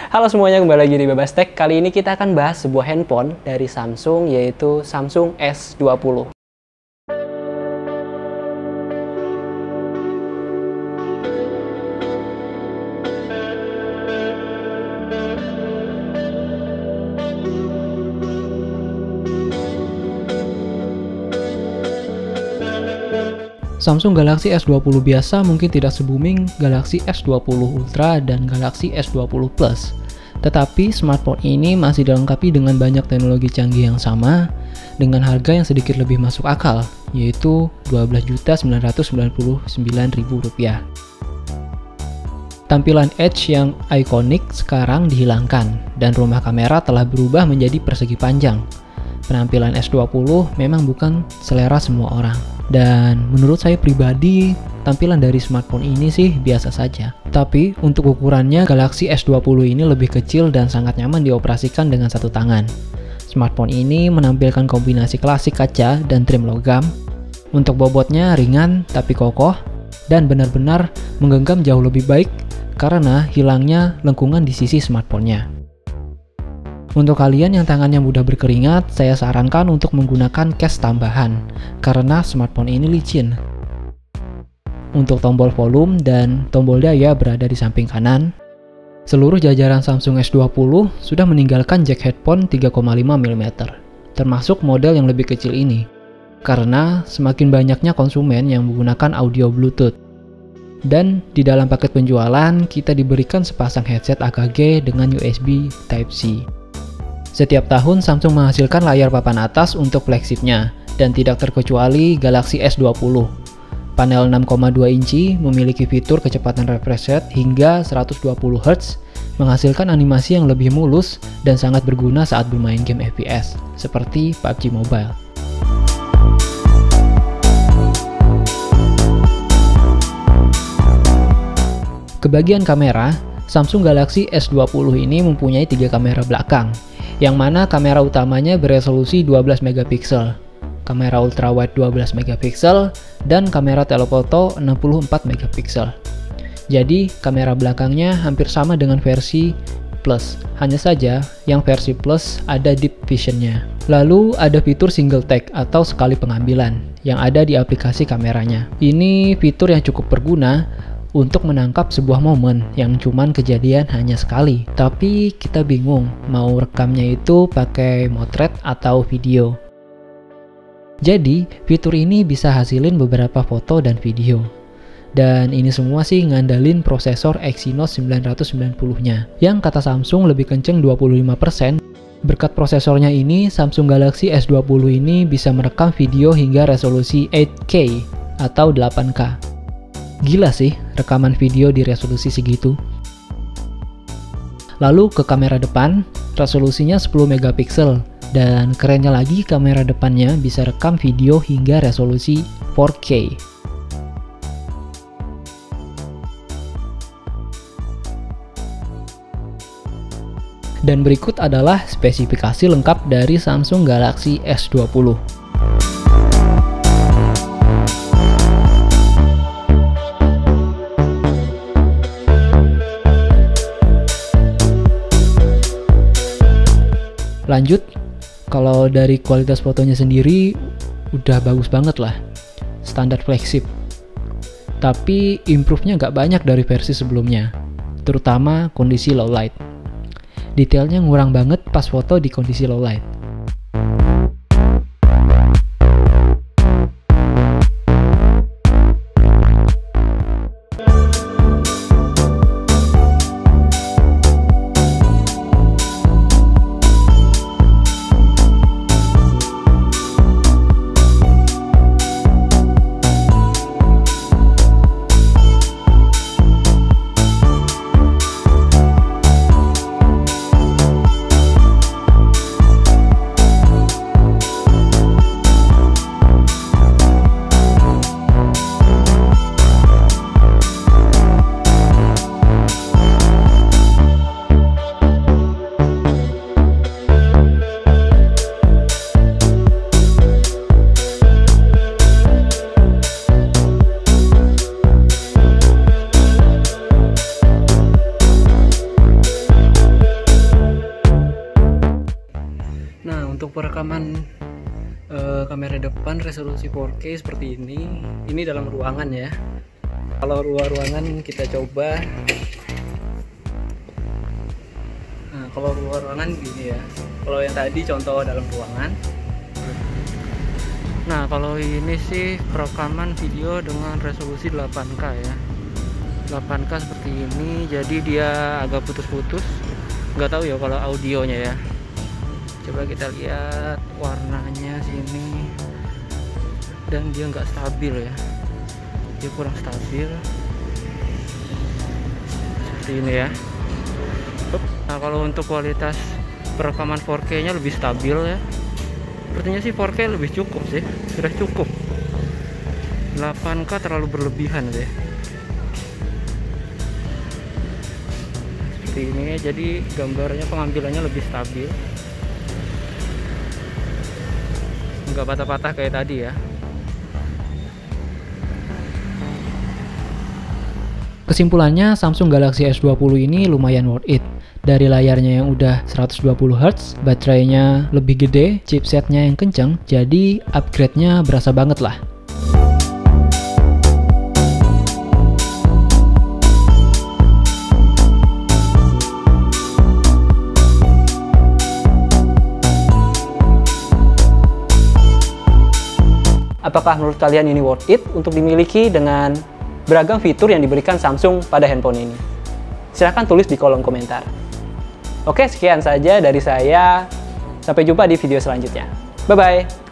Halo semuanya, kembali lagi di Bebas Tech. Kali ini kita akan bahas sebuah handphone dari Samsung, yaitu Samsung S20. Samsung Galaxy S20 biasa mungkin tidak se-booming Galaxy S20 Ultra dan Galaxy S20 Plus. Tetapi smartphone ini masih dilengkapi dengan banyak teknologi canggih yang sama dengan harga yang sedikit lebih masuk akal, yaitu Rp12.999.000. Tampilan Edge yang ikonik sekarang dihilangkan dan rumah kamera telah berubah menjadi persegi panjang. Penampilan S20 memang bukan selera semua orang. Dan menurut saya pribadi, tampilan dari smartphone ini sih biasa saja. Tapi untuk ukurannya, Galaxy S20 ini lebih kecil dan sangat nyaman dioperasikan dengan satu tangan. Smartphone ini menampilkan kombinasi klasik kaca dan trim logam. Untuk bobotnya ringan tapi kokoh dan benar-benar menggenggam jauh lebih baik karena hilangnya lengkungan di sisi smartphone-nya. Untuk kalian yang tangannya mudah berkeringat, saya sarankan untuk menggunakan case tambahan, karena smartphone ini licin. Untuk tombol volume dan tombol daya berada di samping kanan. Seluruh jajaran Samsung S20 sudah meninggalkan jack headphone 3,5 mm, termasuk model yang lebih kecil ini, karena semakin banyaknya konsumen yang menggunakan audio Bluetooth. Dan di dalam paket penjualan, kita diberikan sepasang headset AKG dengan USB Type-C. Setiap tahun Samsung menghasilkan layar papan atas untuk flagshipnya, dan tidak terkecuali Galaxy S20. Panel 6,2 inci memiliki fitur kecepatan refresh rate hingga 120 Hz, menghasilkan animasi yang lebih mulus dan sangat berguna saat bermain game FPS, seperti PUBG Mobile. Kebagian kamera, Samsung Galaxy S20 ini mempunyai 3 kamera belakang, yang mana kamera utamanya beresolusi 12 megapiksel, kamera ultrawide 12 megapiksel, dan kamera telefoto 64 megapiksel. Jadi kamera belakangnya hampir sama dengan versi Plus, hanya saja yang versi Plus ada deep vision-nya. Lalu ada fitur single take atau sekali pengambilan yang ada di aplikasi kameranya. Ini fitur yang cukup berguna untuk menangkap sebuah momen yang cuman kejadian hanya sekali. Tapi kita bingung mau rekamnya itu pakai motret atau video. Jadi fitur ini bisa hasilin beberapa foto dan video. Dan ini semua sih ngandalin prosesor Exynos 990-nya, yang kata Samsung lebih kenceng 25%. Berkat prosesornya ini, Samsung Galaxy S20 ini bisa merekam video hingga resolusi 8K atau 8K. Gila sih rekaman video di resolusi segitu. Lalu ke kamera depan, resolusinya 10 megapiksel, dan kerennya lagi kamera depannya bisa rekam video hingga resolusi 4K. Dan berikut adalah spesifikasi lengkap dari Samsung Galaxy S20. Lanjut, kalau dari kualitas fotonya sendiri udah bagus banget lah, standar flagship. Tapi improve-nya nggak banyak dari versi sebelumnya, terutama kondisi low light. Detailnya ngurang banget pas foto di kondisi low light. perekaman kamera depan resolusi 4K seperti ini. Ini dalam ruangan ya. Kalau luar ruangan kita coba. Nah, kalau luar ruangan gini ya. Kalau yang tadi contoh dalam ruangan. Nah, kalau ini sih perekaman video dengan resolusi 8K ya. 8K seperti ini, jadi dia agak putus-putus. Nggak tahu ya kalau audionya ya. Coba kita lihat warnanya sini, dan dia nggak stabil ya, dia kurang stabil seperti ini ya. Nah, kalau untuk kualitas perekaman 4K nya lebih stabil ya, sepertinya sih 4K lebih cukup sih, sudah cukup. 8K terlalu berlebihan deh seperti ini, jadi gambarnya pengambilannya lebih stabil, nggak patah-patah kayak tadi ya. Kesimpulannya, Samsung Galaxy S20 ini lumayan worth it. Dari layarnya yang udah 120Hz, baterainya lebih gede, chipsetnya yang kenceng, jadi upgrade-nya berasa banget lah. Apakah menurut kalian ini worth it untuk dimiliki dengan beragam fitur yang diberikan Samsung pada handphone ini? Silahkan tulis di kolom komentar. Oke, sekian saja dari saya. Sampai jumpa di video selanjutnya. Bye-bye!